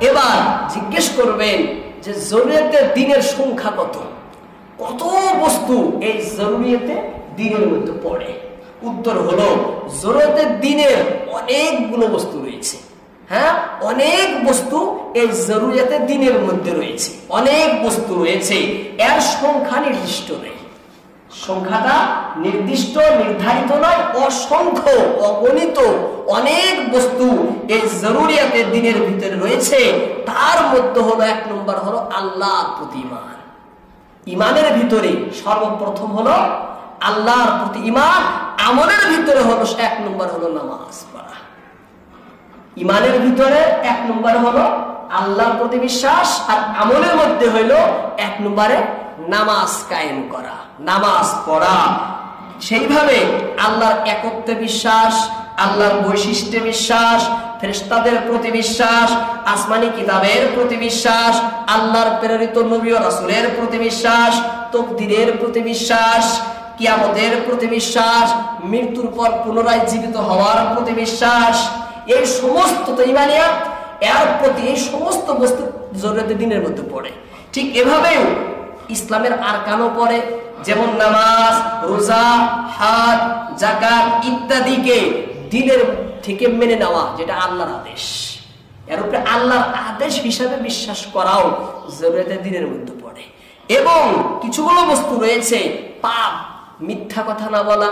এবার জিজ্ঞেস করবেন যে জরুরিয়াতের দিনের সংখ্যা কত, কত বস্তু এই জরুরিয়াতে দিনের মধ্যে পড়ে? উত্তর হলো জরুরিয়াতের দিনের অনেকগুলো বস্তু রয়েছে। হ্যাঁ, অনেক বস্তু এই জরুরিয়াতের দিনের মধ্যে রয়েছে, অনেক বস্তু রয়েছে, এর সংখ্যা নির্দিষ্ট নেই। সংখ্যাটা নির্দিষ্ট নির্ধারিত নয়, অসংখ্য অগণিত অনেক বস্তু এই জরুরিয়াতের দিনের ভিতরে রয়েছে। তার মধ্যে হলো এক নম্বর হলো আল্লাহর প্রতি ঈমান। ঈমানের ভিতরে সর্বপ্রথম হলো আল্লাহর প্রতি ঈমান, আমলের ভিতরে হলো এক নম্বর হলো নামাজ পড়া। ঈমানের ভিতরে এক নম্বর হলো আল্লাহর প্রতি বিশ্বাস, আর আমলের মধ্যে হইল এক নম্বরে নামাজ কায়েম করা, নামাজ পড়া। সেইভাবে আল্লাহর একত্বে বিশ্বাস, আল্লাহর বৈশিষ্ট্যে বিশ্বাস, ফেরেশতাদের প্রতি বিশ্বাস, আসমানি কিতাবের প্রতি বিশ্বাস, আল্লাহর প্রেরিত নবী ও রাসূলের প্রতি বিশ্বাস, তাকদীরের প্রতি বিশ্বাস, কিয়ামতের প্রতি বিশ্বাস, মৃত্যুর পর পুনরায় জীবিত হওয়ার প্রতি বিশ্বাস। এই সমস্ত তো ঈমানিয়াত, এর প্রতি এই সমস্ত বস্তু জরুরিয়াতের দিনের মধ্যে পড়ে। ঠিক এভাবেও ইসলামের আরকানও পড়ে, যেমন নামাজ, রোজা, হজ, যাকাত ইত্যাদিকে দিনের থেকে মেনে নেওয়া, যেটা আল্লাহর আদেশ, এর উপরে আল্লাহর আদেশ হিসাবে বিশ্বাস করাও জরুরিয়াতের দিনের মধ্যে পড়ে। এবং কিছুগুলো বস্তু রয়েছে পাপ, মিথ্যা কথা না বলা,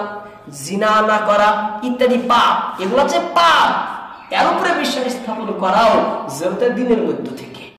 জিনা না করা ইত্যাদি পাপ, এগুলো হচ্ছে পাপ, এর উপরে বিশ্বাস স্থাপন করাও জরুরিয়াতের দিনের মধ্যে থেকে।